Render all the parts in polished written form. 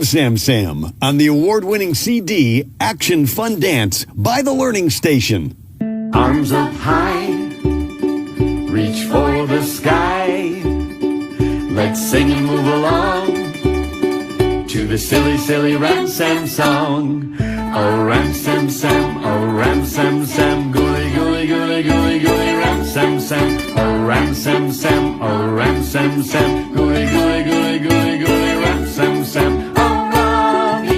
Sam Sam on the award-winning CD Action Fun Dance by The Learning Station. Arms up high, reach for the sky. Let's sing and move along to the silly, silly Ram-Sam song. Oh, Ram-Sam Sam, oh, Ram-Sam Sam, gooly, gooly, gooly, gooly, gooly, Ram-Sam Sam. Oh, Ram-Sam Sam, oh, Ram-Sam Sam, gooly, gooly, gooly, gooly, gooly, Ram-Sam Sam. Oh, Ravi,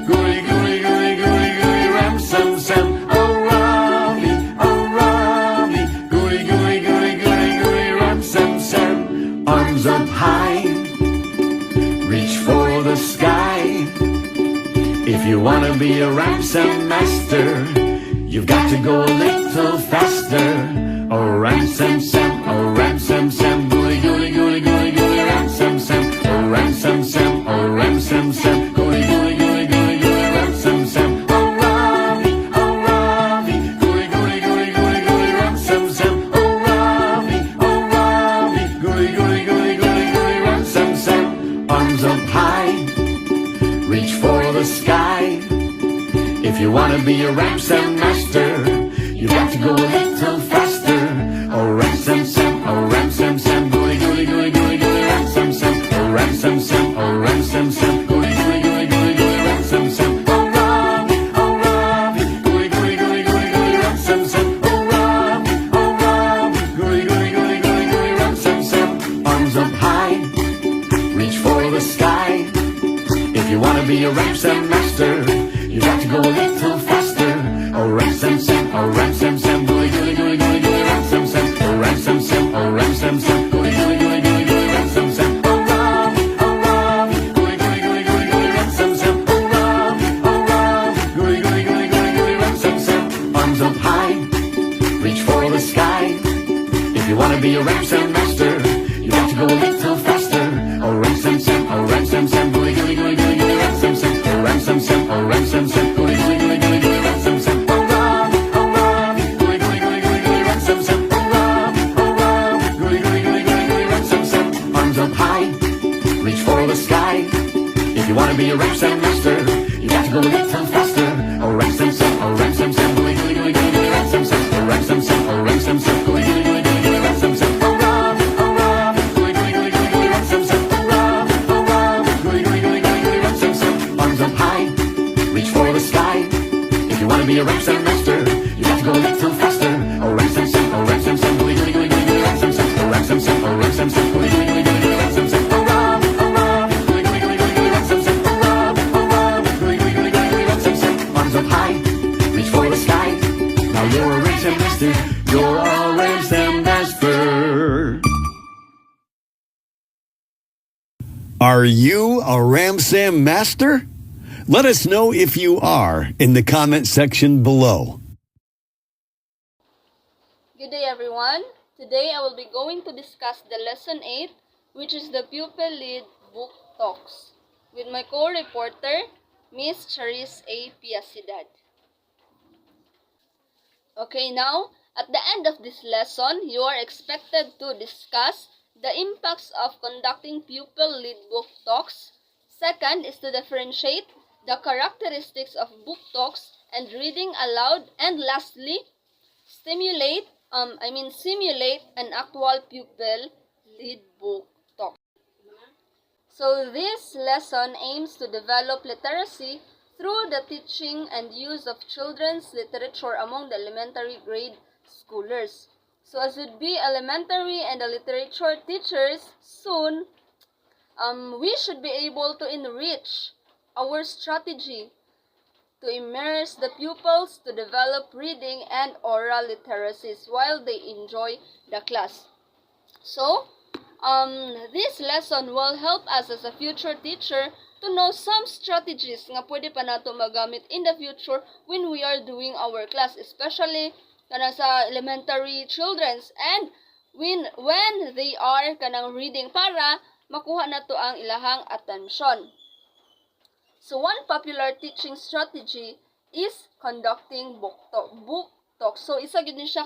gooly, gooly, gooly, gooly, gooly, Ram-Sam Sam. Oh, Ravi, gooly, gooly, gooly, gooly, gooly, Ram-Sam Sam. Arms up high, reach for the sky. If you wanna be a Ram-Sam master, you've got to go a little faster. Oh, Ram-Sam Sam, oh, Ram-Sam Sam, gooly, gooly, gooly, gooly, gooly, Ram-Sam Sam. Oh, Ram-Sam Sam, oh, Ram-Sam Sam, gooly, gooly, gooly, gooly, gooly, Ram-Sam Sam. Oh, Ravi, gooly, gooly, gooly, gooly, gooly, Ram-Sam Sam. Oh, Ravi, gooly, gooly, gooly, gooly, gooly, Ram-Sam Sam. Arms up high, reach for the sky. If you wanna be a Ram-Sam master, you got to go a little faster. Oh, Ram-Sam Sam, oh, Ram-Sam Sam, gooly, gooly, gooly, gooly, gooly, Ram-Sam Sam. Oh, Ram-Sam Sam, oh, Ram-Sam Sam, gooly, gooly, gooly, gooly, gooly, Ram-Sam Sam. Oh, Ravi, gooly, gooly, gooly, gooly, gooly, Ram-Sam Sam. Oh, Ravi, gooly, gooly, gooly, gooly, gooly, Ram-Sam Sam. Arms up high, reach for the sky. If you wanna be a Ram-Sam master, you got to go a little faster. Oh, Ram-Sam Sam, oh, Ram-Sam Sam, gooly, gooly, gooly, gooly, gooly, Ram-Sam Sam. Oh, Ram-Sam Sam, oh, Ram-Sam Sam, gooly, gooly, gooly, gooly, gooly, Ram-Sam Sam. Oh, Ravi, gooly, gooly, gooly, gooly, gooly, Ram-Sam Sam. Oh, Ravi, gooly, gooly, gooly, gooly, gooly, Ram-Sam Sam. Arms up high, reach for the sky. If you wanna be a Ram-Sam master, you got to go a little faster. Oh, Ram-Sam Sam, oh, Ram-Sam Sam, gooly, gooly, gooly, gooly, gooly, Ram-Sam Sam. Oh, Ram-Sam Sam, oh, Ram-Sam Sam, gooly, gooly, gooly, gooly, gooly, Ram-Sam Sam. Oh, Ravi, gooly, gooly, gooly, gooly, gooly, Ram-Sam Sam. Oh, Ravi, gooly, gooly, gooly, gooly, gooly, Ram-Sam Sam. Arms up high, reach for the sky. If you wanna be a Ram-Sam master, you got to go a little faster. Oh, Ram-Sam Sam, oh, Ram-Sam Sam, gooly, gooly, gooly, gooly, gooly, Ram-Sam Sam. Oh, Ram-Sam Sam, oh, Ram-Sam Sam, gooly, gooly, gooly, gooly, gooly, Ram-Sam Sam. Oh, Ravi, gooly, gooly, gooly, gooly, gooly, Ram-Sam Sam. Oh, Ravi, gooly, gooly, gooly, gooly, gooly, Ram-Sam Sam. Arms up high, reach for the sky. If you wanna be a Ram-Sam master, you got to go a little faster. Oh, Ram-Sam Sam, oh, Ram-Sam Sam, gooly, gooly, gooly, gooly, gooly, Ram-Sam Sam. Oh, Ram-Sam Sam, oh, Ram-Sam Sam, gooly, gooly, gooly, gooly, gooly, Ram-Sam Sam. Oh, Ravi, gooly, gooly, gooly, gooly, gooly, Ram-Sam Sam. Oh, Ravi, gooly, gooly, gooly, gooly, gooly, Ram-Sam Sam. Arms up high, reach for the sky. Now you're a Ram-Sam master, you're a Ram-Sam master. Are you a Ram-Sam master? Let us know if you are in the comment section below. Good day everyone. Today I will be going to discuss the lesson 8, which is the Pupil-led book talks, with my co-reporter, Miss Charis A. Piacidad. Okay, now, at the end of this lesson, you are expected to discuss the impacts of conducting pupil-led book talks. Second is to differentiate the characteristics of book talks and reading aloud. And lastly, simulate an actual pupil-led book talk. So this lesson aims to develop literacy through the teaching and use of children's literature among the elementary grade schoolers. So as would be elementary and the literature teachers soon, we should be able to enrich our strategy to immerse the pupils to develop reading and oral literacies while they enjoy the class. So, this lesson will help us as a future teacher to know some strategies nga pwede pa nato magamit in the future when we are doing our class, especially kanang sa elementary children's and when they are kanang reading para makuha nato ang ilahang atensyon. So one popular teaching strategy is conducting book talk. So isa jud ni siya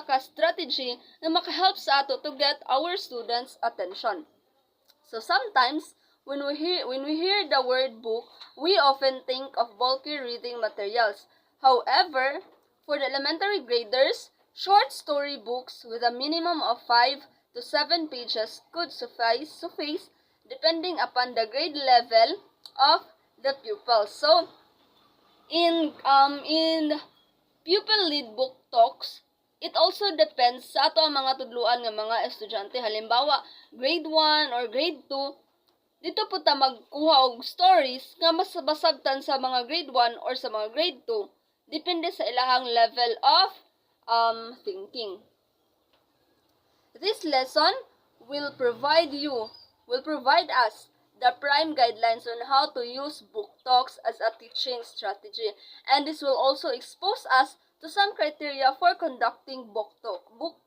ka strategy na maka-help sa ato to get our students' attention. So sometimes when we hear the word book, we often think of bulky reading materials. However, for the elementary graders, short story books with a minimum of 5 to 7 pages could suffice depending upon the grade level of the pupil. So, in pupil-led book talks, it also depends sa ato ang mga tudluan nga mga estudyante. Halimbawa, grade 1 or grade 2, dito po ta magkuha og stories nga mas basabtan sa mga grade 1 or sa mga grade 2. Depende sa ilahang level of thinking. This lesson will provide us the prime guidelines on how to use book talks as a teaching strategy. And this will also expose us to some criteria for conducting book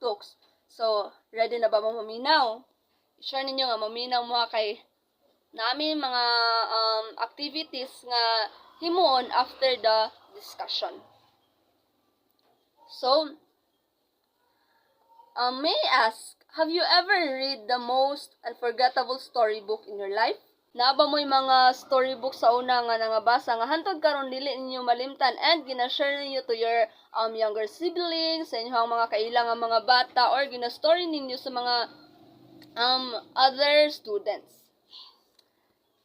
talks. So, ready na ba mo maminaw? I-share ninyo nga maminaw mo kay namin mga activities nga himuon after the discussion. So, may I ask, have you ever read the most unforgettable storybook in your life? Naaba mo'y mga storybook sa una nga nangabasa nga hantod karon dili ninyo malimtan and gina-share ninyo to your younger siblings, sa inyong mga kailang nga mga bata, or gina-story ninyo sa mga other students?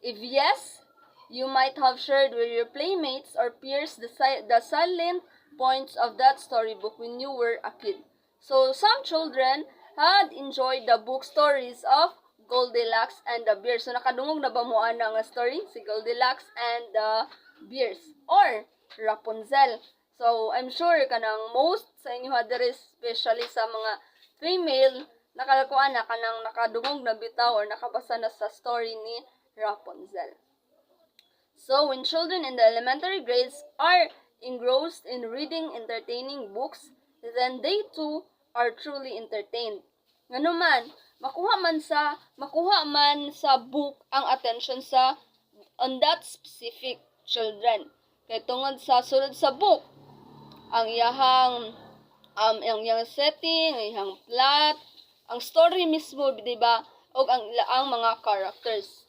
If yes, you might have shared with your playmates or peers the salient points of that storybook when you were a kid. So, some children had enjoyed the book stories of Goldilocks and the Bears. So, nakadungog na ba mo ana nga story? Si Goldilocks and the Bears. Or, Rapunzel. So, I'm sure kanang most sa inyo hadere, especially sa mga female, nakalakuan na kanang nakadungog na bitaw or nakabasa na sa story ni Rapunzel. So, when children in the elementary grades are engrossed in reading entertaining books, then they too are truly entertained. Nganuman, makuha man sa book ang attention on that specific children. Kay tungod sa sulod sa book, ang iyahang setting, ang iyahang plot, ang story mismo, di ba? O ang mga characters.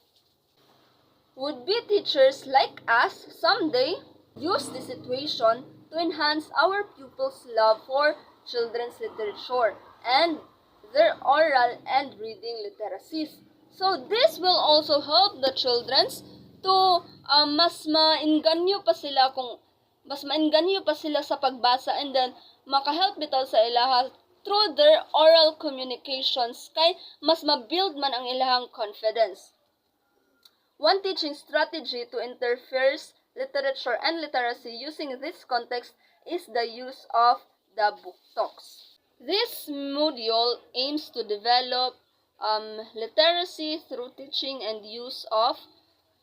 Would-be teachers like us someday use this situation to enhance our pupils' love for children's literature and their oral and reading literacies. So this will also help the children's to mas mainganyo pa sila sa pagbasa, and then makahelp bitaw sa ilaha through their oral communications kay mas mabuild man ang ilahang confidence. One teaching strategy to interfere literature and literacy using this context is the use of the book talks. This module aims to develop literacy through teaching and use of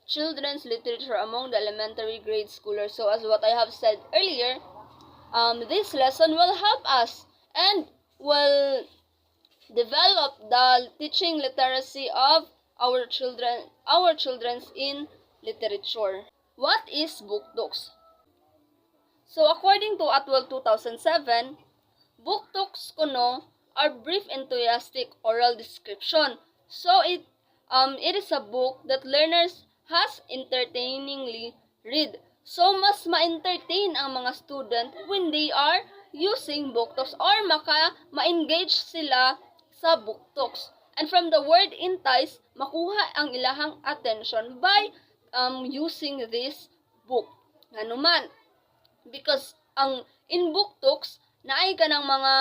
children's literature among the elementary grade schoolers. So as what I have said earlier, this lesson will help us and will develop the teaching literacy of our children's in literature. What is book talks? So according to Atwell 2007, book talks kuno are brief enthusiastic oral description. So it is a book that learners has entertainingly read. So mas ma-entertain ang mga student when they are using book talks or ma-engage sila sa book talks. And from the word entice, makuha ang ilahang attention by using this book. Nganuman, because in book talks, naay ka ng mga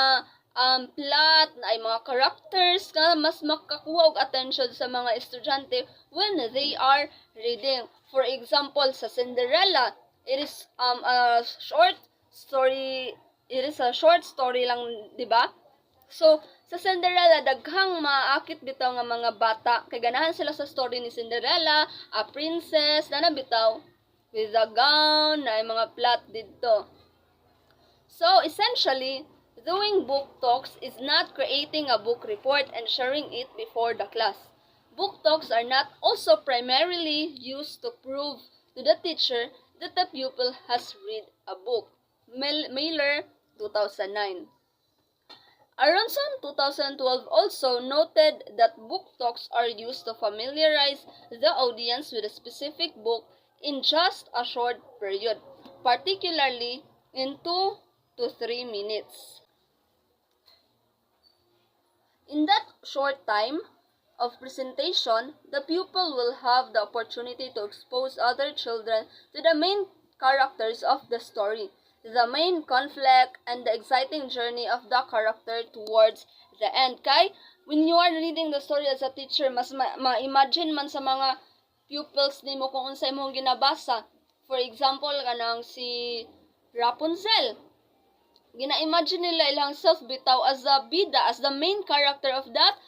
plot, naay mga characters na mas makakuha og attention sa mga estudyante when they are reading. For example, sa Cinderella, it is a short story lang, di ba? So, sa Cinderella, daghang maakit bitaw nga mga bata. Kay ganahan sila sa story ni Cinderella, a princess, na bitaw, with a gown, na mga plot dito. So, essentially, doing book talks is not creating a book report and sharing it before the class. Book talks are not also primarily used to prove to the teacher that the pupil has read a book. Mailer, 2009. Aronson 2012 also noted that book talks are used to familiarize the audience with a specific book in just a short period, particularly in 2 to 3 minutes. In that short time of presentation, the pupil will have the opportunity to expose other children to the main characters of the story, the main conflict, and the exciting journey of the character towards the end. Kay, when you are reading the story as a teacher, mas ma-imagine man sa mga pupils nimo kung unsay imong ginabasa. For example, kanang si Rapunzel, gina-imagine nila ilang self bitaw as the bida, as the main character of that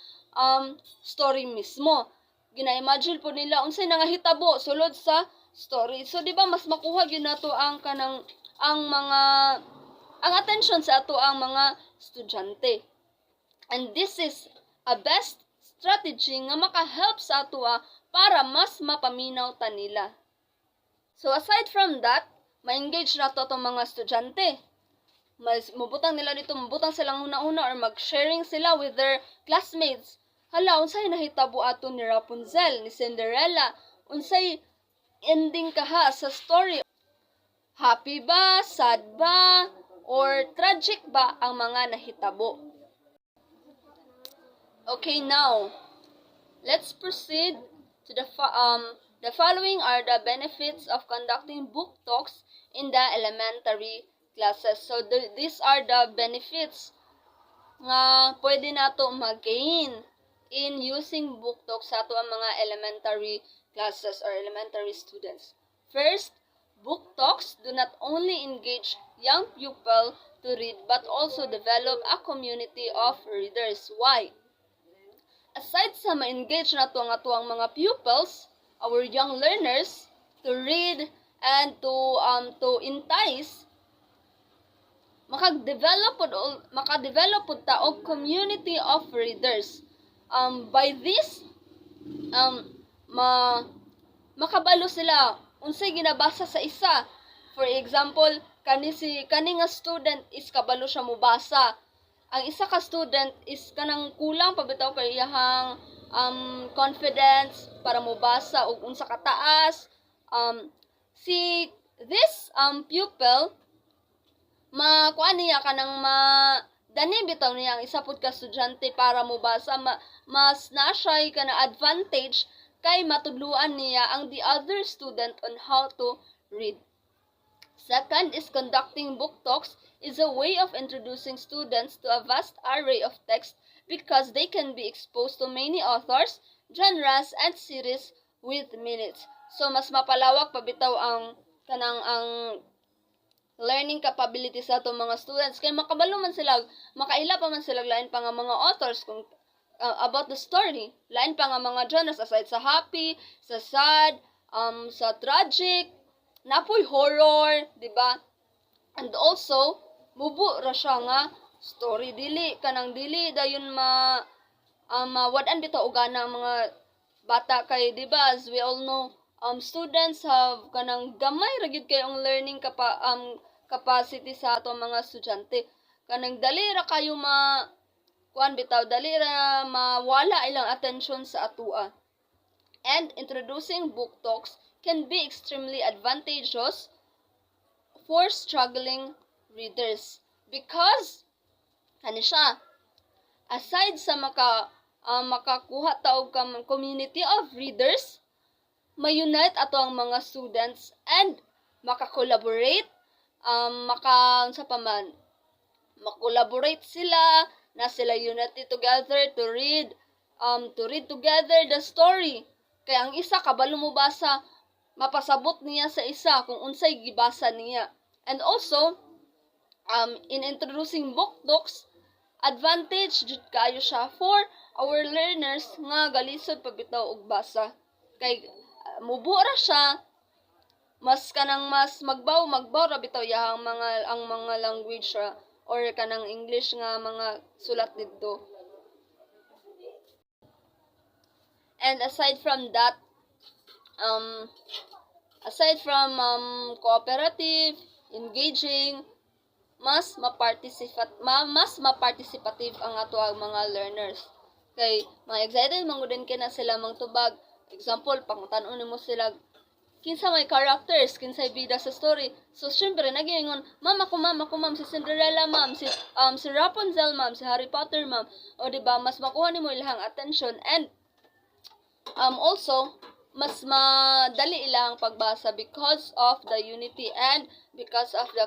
story mismo. Gina-imagine po nila unsay nangahitabo sulod sa story. So di ba mas makuha gyud nato ang kanang ang attention sa ato ang mga estudyante. And this is a best strategy nga maka-help sa ato para mas mapaminaw ta nila. So aside from that, ma-engage nato atong mga estudyante. Mas mabutang nila dito, mabutang silang una-una or mag-sharing sila with their classmates. Hala, unsay nahitabo ato ni Rapunzel, ni Cinderella? Unsay ending kaha sa story? Happy ba, sad ba, or tragic ba ang mga nahitabo? Okay, now let's proceed to the following are the benefits of conducting book talks in the elementary classes. So these are the benefits nga pwede nato mag-gain in using book talks sa ato ang mga elementary classes or elementary students. First, book talks do not only engage young people to read but also develop a community of readers. Why? Aside sa ma-engage nato ang ato ang mga pupils, our young learners, to read and to entice, makadevelop pod ta og community of readers. By this makabalo sila unsay ginabasa sa isa. For example, kani nga student is kabalo siya mobasa. Ang isa ka student is kanang kulang pabitaw kay iyahang confidence para mobasa og unsa ka taas. This pupil makuan niya kanang dani bitaw niya ang isa pud ka estudyante para mobasa, mas na-shy kana advantage kay matudluan niya ang the other student on how to read. Second is conducting book talks is a way of introducing students to a vast array of text because they can be exposed to many authors, genres, and series with minutes. So mas mapalawak pabitaw ang learning capabilities sa atong mga students kay makabalo man sila, makaila pa man sila lain pa nga mga authors kung about the story, lain pa nga mga genres aside sa happy, sa sad, sa tragic, napoy horror, di ba? And also mubo ra siya nga story, dili dayon mawadan bitaw og ana ang mga bata kay di ba, as we all know, students have kanang gamay ra gyud kay ang learning capacity sa ato mga estudyante. Kanang dali ra kayo dali ra mawala ilang attention sa atua. And introducing book talks can be extremely advantageous for struggling readers because kani siya, aside sa makakuha ta og community of readers, ma-unite ato ang mga students and maka-collaborate, ma-collaborate sila, na sila united together to read together the story. Kaya ang isa kabalo mo basa, mapasabot niya sa isa kung unsay gibasa niya. And also, in introducing book talks, advantage jud kayo siya for our learners nga galisod pabitaw og basa. Kay mubo ra siya, mas magbaw ra bitaw ang mga language ra or kanang English nga mga sulat didto. And aside from that, aside from cooperative, engaging, mas maparticipative ang ato ang mga learners. Kay mga excited mangudin kina sila mangtubag. Example, pangutanon nimo sila kinsa may characters, kinsay bida sa story. So syempre nagingon, ma'am, si Cinderella ma'am, si Rapunzel ma'am, si Harry Potter ma'am. O di ba mas makuha nimo ilang attention and also mas madali ilang pagbasa because of the unity and because of the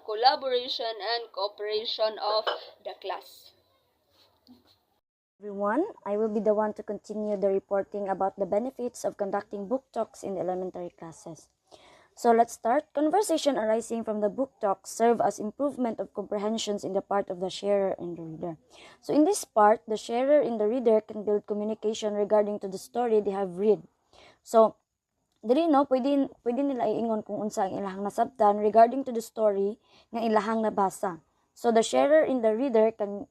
collaboration and cooperation of the class. Everyone, I will be the one to continue the reporting about the benefits of conducting book talks in the elementary classes. So let's start. Conversation arising from the book talks serve as improvement of comprehensions in the part of the sharer and the reader. So in this part, the sharer and the reader can build communication regarding to the story they have read. So, dili no, pwede nila iingon kung unsa ang ilahang nasabtan regarding to the story nga ilahang nabasa. So the sharer and the reader can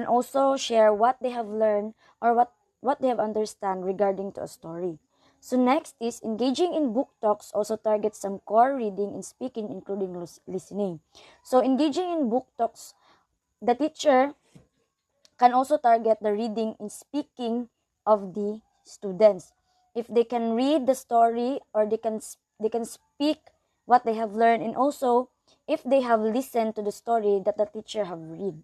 also share what they have learned or what they have understand regarding to a story. So next is engaging in book talks also targets some core reading and speaking including listening. So engaging in book talks, the teacher can also target the reading and speaking of the students. If they can read the story or they can speak what they have learned, and also if they have listened to the story that the teacher have read.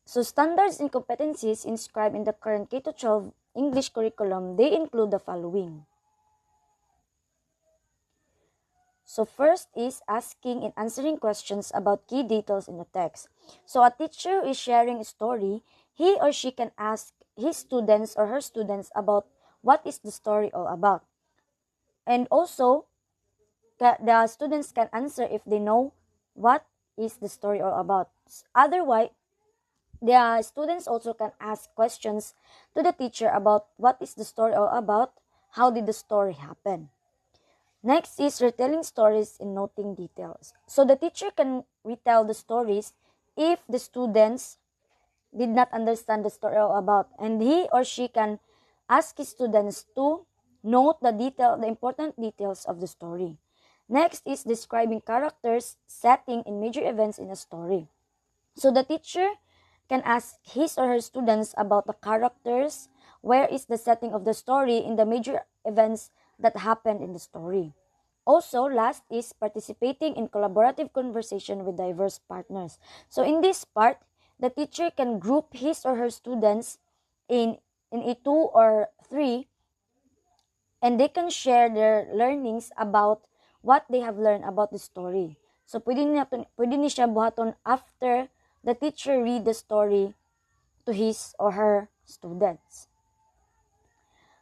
So standards and competencies inscribed in the current K-12 English curriculum, they include the following. So first is asking and answering questions about key details in the text. So a teacher is sharing a story, he or she can ask his students or her students about what is the story all about. And also, the students can answer if they know what is the story all about. Otherwise, the students also can ask questions to the teacher about what is the story all about, how did the story happen. Next is retelling stories and noting details. So the teacher can retell the stories if the students did not understand the story all about, and he or she can ask his students to note the important details of the story. Next is describing characters, setting, and major events in a story. So the teacher can ask his or her students about the characters, where is the setting of the story, in the major events that happened in the story. Also, last is participating in collaborative conversation with diverse partners. So in this part, the teacher can group his or her students in a 2 or 3, and they can share their learnings about what they have learned about the story. So pwede ni siya buhaton after the teacher read the story to his or her students.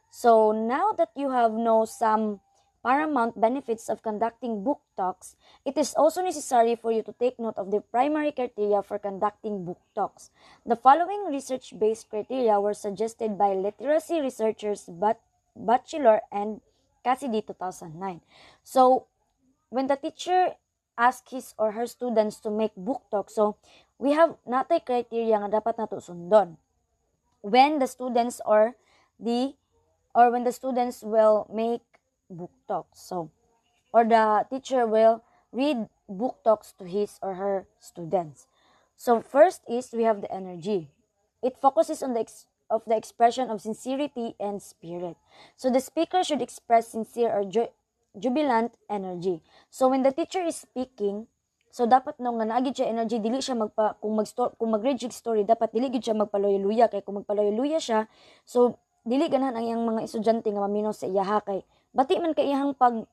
So now that you have know some paramount benefits of conducting book talks, it is also necessary for you to take note of the primary criteria for conducting book talks. The following research-based criteria were suggested by literacy researchers Bachelor and Cassidy 2009. So when the teacher asks his or her students to make book talk, so we have natay criteria nga dapat nato sundon when the students when the students will make book talks. So, or the teacher will read book talks to his or her students. So first is we have the energy. It focuses on the expression of sincerity and spirit. So the speaker should express sincere or jubilant energy. So when the teacher is speaking, so dapat no nga naagid siya energy, dili siya kung mag-read siya story, dapat dili gid siya magpaloyo-luya, kay kung magpaloyo-luya siya, so dili ganahan ang iyang mga estudyante nga maminaw sa iyaha, kay bati man kay iyang pag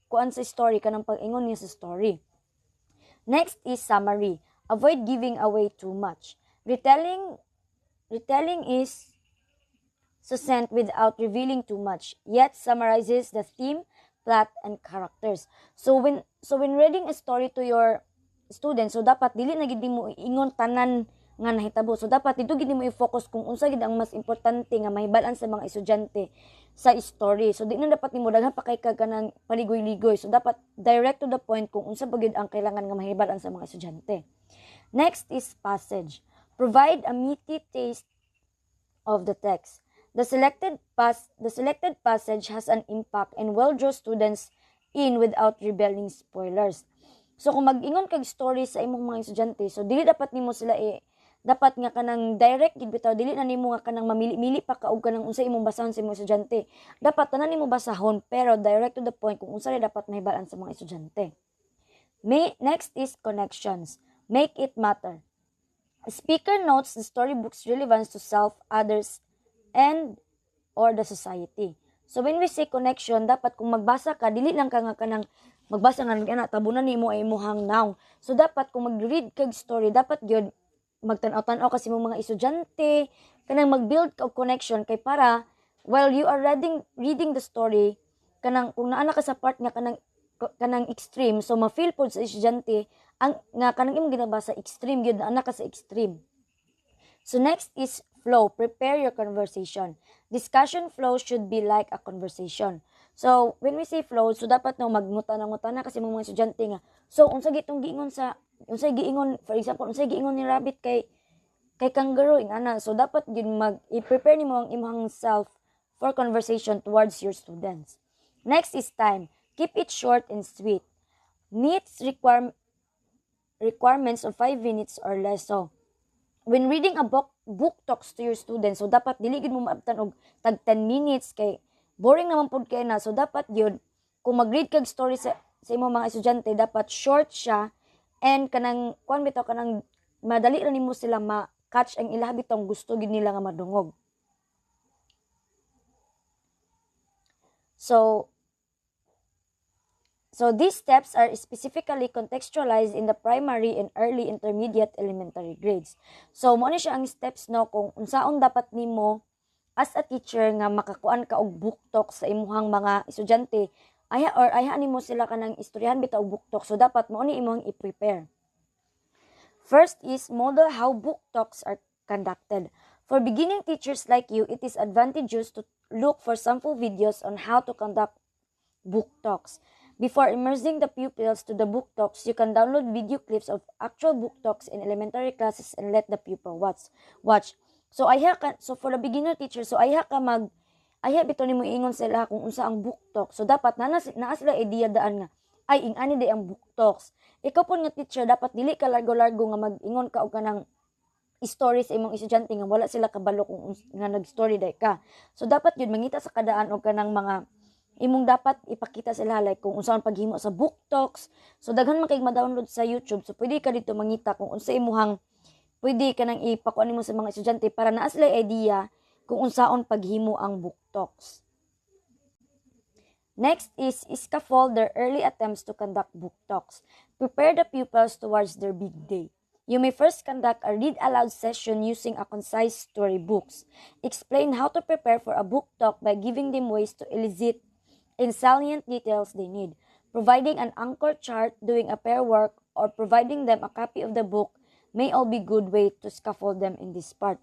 kuan sa story kanang pag-ingon niya sa story. Next is summary. Avoid giving away too much. Retelling is succinct without revealing too much, yet summarizes the theme, plot, and characters. So when reading a story to your students, so dapat dili na gid mo ingon tanan nga nahitabo. So dapat dito gid mo i-focus kung unsa gid ang mas importante nga mahibalan sa mga estudyante sa story. So di na dapat nimo daghan pa kay kanang paligoy-ligoy. So dapat direct to the point kung unsa ba gid ang kailangan nga mahibalan sa mga estudyante. Next is passage. Provide a meaty taste of the text. The selected passage has an impact and will draw students in without revealing spoilers. So kung mag-ingon kag story sa imong mga estudyante, so dili dapat nimo sila dapat nga kanang direct gid bitaw, dili na nimo nga kanang mamili-mili pa ka og kanang unsa imong basahon sa imong estudyante. Dapat tanan nimo basahon pero direct to the point kung unsa dapat mahibalaan sa mga estudyante. Next is connections. Make it matter. A speaker notes the storybook's relevance to self, others, and or the society. So when we say connection, dapat kung magbasa ka, dili lang ka nga kanang magbasa nga na tabunan nimo ay imong now. So dapat kung mag-read kag story, dapat gyud magtan-aw-tan-aw kasi mga estudyante, kanang mag-build ka og connection kay para while you are reading the story, kanang kung naa ka sa part nga kanang extreme, so ma-feel pod sa estudyante ang nga kanang imong ginabasa extreme gyud na ka sa extreme. So next is flow. Prepare your conversation. Discussion flow should be like a conversation. So when we say flow, so dapat no magngutana-ngutana kasi mga estudyante nga. So unsa gitong giingon for example, unsay giingon ni rabbit kay kangaroo ingana. So dapat gyud i-prepare nimo ang imong self for conversation towards your students. Next is time. Keep it short and sweet. Meets requirements of 5 minutes or less. So when reading a book talks to your students, so dapat dili gid mo maabtan og tag 10 minutes kay boring naman pud kay na. So dapat yun kung mag-read kag story sa imong mga estudyante, dapat short siya and kanang bitaw kanang madali ra nimo sila ma-catch ang ilang bitong gusto gid nila nga madungog. So these steps are specifically contextualized in the primary and early intermediate elementary grades. So mo ni siya ang steps no kung unsaon dapat nimo as a teacher nga makakuan ka og book talk sa imuhang mga estudyante. Ayha nimo sila kanang istoryahan bitaw og book talk. So dapat mo ni imong i-prepare. First is model how book talks are conducted. For beginning teachers like you, it is advantageous to look for sample videos on how to conduct book talks. Before immersing the pupils to the book talks, you can download video clips of actual book talks in elementary classes and let the pupil watch. So for the beginner teacher, so ayha bitaw nimo ingon sila kung unsa ang book talk. So dapat naa sila idea daan nga ay ingani day ang book talks. Ikaw pud nga teacher dapat dili ka largo-largo nga mag-ingon ka og kanang story sa imong estudyante nga wala sila kabalo kung nga nag-story day ka. So dapat yun mangita sa kadaan og kanang mga imong dapat ipakita sila like kung unsaon paghimo sa book talks. So daghan man kay ma-download sa YouTube. So pwede ka dito mangita kung unsa imuhang pwede ka nang ipakuan nimo sa mga estudyante para naa sila idea kung unsaon paghimo ang book talks. Next is scaffold their early attempts to conduct book talks. Prepare the pupils towards their big day. You may first conduct a read aloud session using a concise storybooks. Explain how to prepare for a book talk by giving them ways to elicit in salient details they need. Providing an anchor chart, doing a pair work, or providing them a copy of the book may all be good way to scaffold them in this part.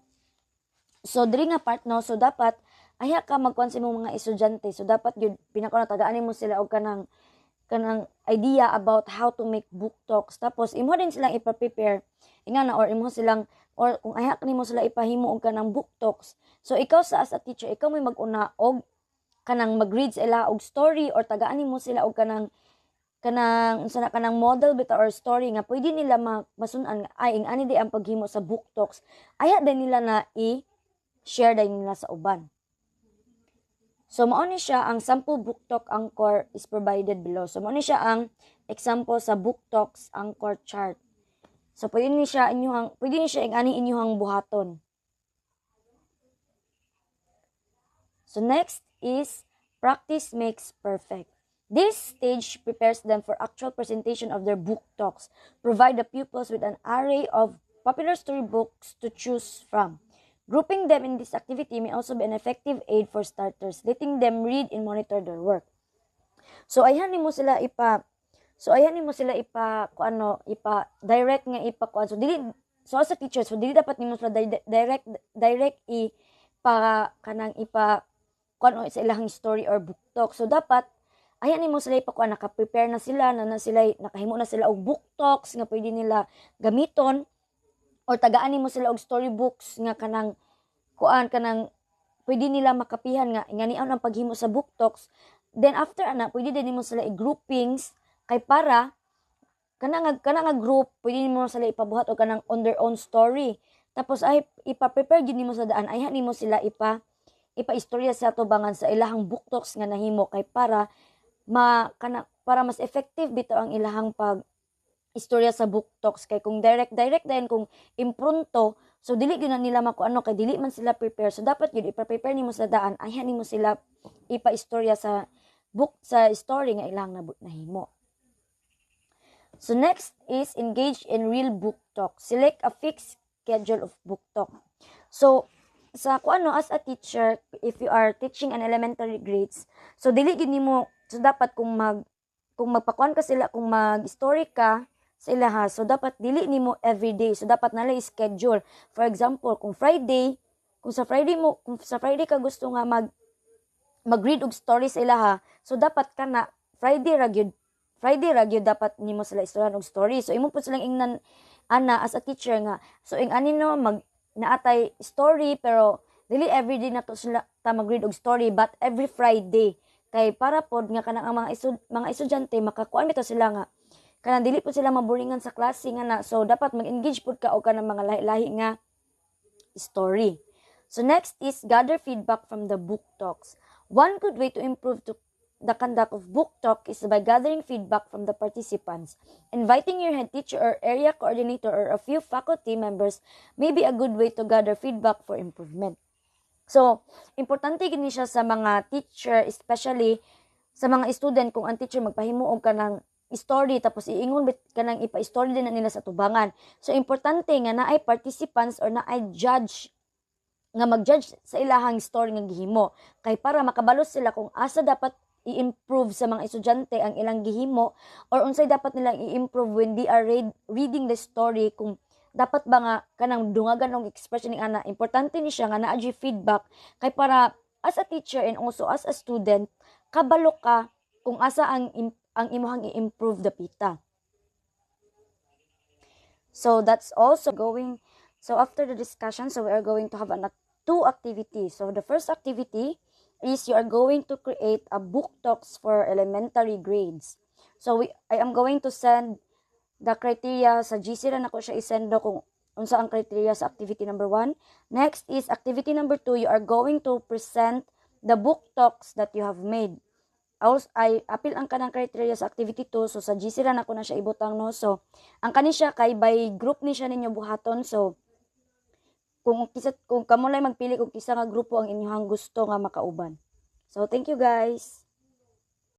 So diri nga part no, so dapat ayha ka magkuan sa imong mga estudyante. So dapat gyud pinaka-tagaan mo sila og kanang idea about how to make book talks. Tapos imo din silang ipa-prepare ingana or imo silang or kung ayha nimo sila ipahimo og kanang book talks. So ikaw as a teacher, ikaw may mag-una og kanang mag-read sila og story or tagaan nimo sila og kanang model bitaw or story nga pwede nila masun-an ay ingani di ang paghimo sa book talks. Ayha din nila na i-share din nila sa uban. So mao ni siya ang sample book talk anchor is provided below. So mao ni siya ang example sa book talks anchor chart. So pwede ni siya ingani inyuhang buhaton. So next is practice makes perfect. This stage prepares them for actual presentation of their book talks. Provide the pupils with an array of popular storybooks to choose from. Grouping them in this activity may also be an effective aid for starters, letting them read and monitor their work. So ayhan nimo sila direct nga ipakuan. So as a teacher, so dili dapat nimo sila direct kuan sa ilang story or book talk. So dapat ayan nimo sila ipakuan, naka-prepare na sila nakahimo na sila og book talks nga pwede nila gamiton or tagaan nimo sila og storybooks nga kanang pwede nila makapihan nga inganian ang paghimo sa book talks. Then after pwede din nimo sila i-groupings kay para kana nga group pwede nimo sila ipabuhat og kanang on their own story. Tapos ay ipa-prepare gid nimo sa daan ay nimo sila ipa-istorya sa tubangan sa ilahang book talks nga nahimo kay para mas effective bitaw ang ilahang pag istorya sa book talks kay kung direct dayon kung impronto so dili gyud na nila makuano kay dili man sila prepare so dapat gyud ipa-prepare nimo sa daan ay nimo sila ipa-istorya sa story nga ilang nahimo. So next is engage in real book talk. Select a fixed schedule of book talk. So sa kuano as a teacher, if you are teaching an elementary grades, so dili gid nimo so dapat kung magpakuan ka sila kung mag-story ka sa ilaha, so dapat dili nimo everyday. So dapat nalay schedule. For example, kung sa Friday ka gusto nga mag-read og story sa ilaha, so dapat kana Friday ra gyud dapat nimo sila istoryahan og story. So imo pud silang ingnan ana as a teacher nga. So ing ani no naatay story pero dili everyday na to sila ta mag-read og story but every Friday. Kay para pod nga kanang ang mga estudyante makakuan bitaw sila nga kanang dili pud sila maboringan sa klase nga na. So dapat mag-engage pud ka og kanang mga lahi-lahi nga story. So next is gather feedback from the book talks. One good way to improve the conduct of book talk is by gathering feedback from the participants. Inviting your head teacher or area coordinator or a few faculty members may be a good way to gather feedback for improvement. So, importante gini siya sa mga teacher, especially sa mga student kung ang teacher magpahimuog ka ng story tapos iingon ka ng ipa-story din na nila sa tubangan. So, importante nga naay participants or naay judge nga mag-judge sa ilahang story nga gihimo. Kay para makabalos sila kung asa dapat i-improve sa mga estudyante ang ilang gihimo or unsay dapat nilang i-improve when they are reading the story kung dapat ba nga kanang dungagan og expression ni ana. Importante ni siya nga naa feedback kay para as a teacher and also as a student kabalo ka kung asa ang imuhang i-improve dapita. So that's also so after the discussion so we are going to have two activities. So the first activity is you are going to create a book talks for elementary grades. So I am going to send the criteria sa GC na nako siya isendo kung unsa ang criteria sa activity number 1. Next is activity number 2, you are going to present the book talks that you have made. I appeal ang kanang criteria sa activity 2 so sa GC na nako na siya ibutang no. So ang kani siya kay by group ni siya ninyo buhaton. So kung kamo lang magpili kung kisa nga grupo ang inyong gusto nga makauban. So thank you guys.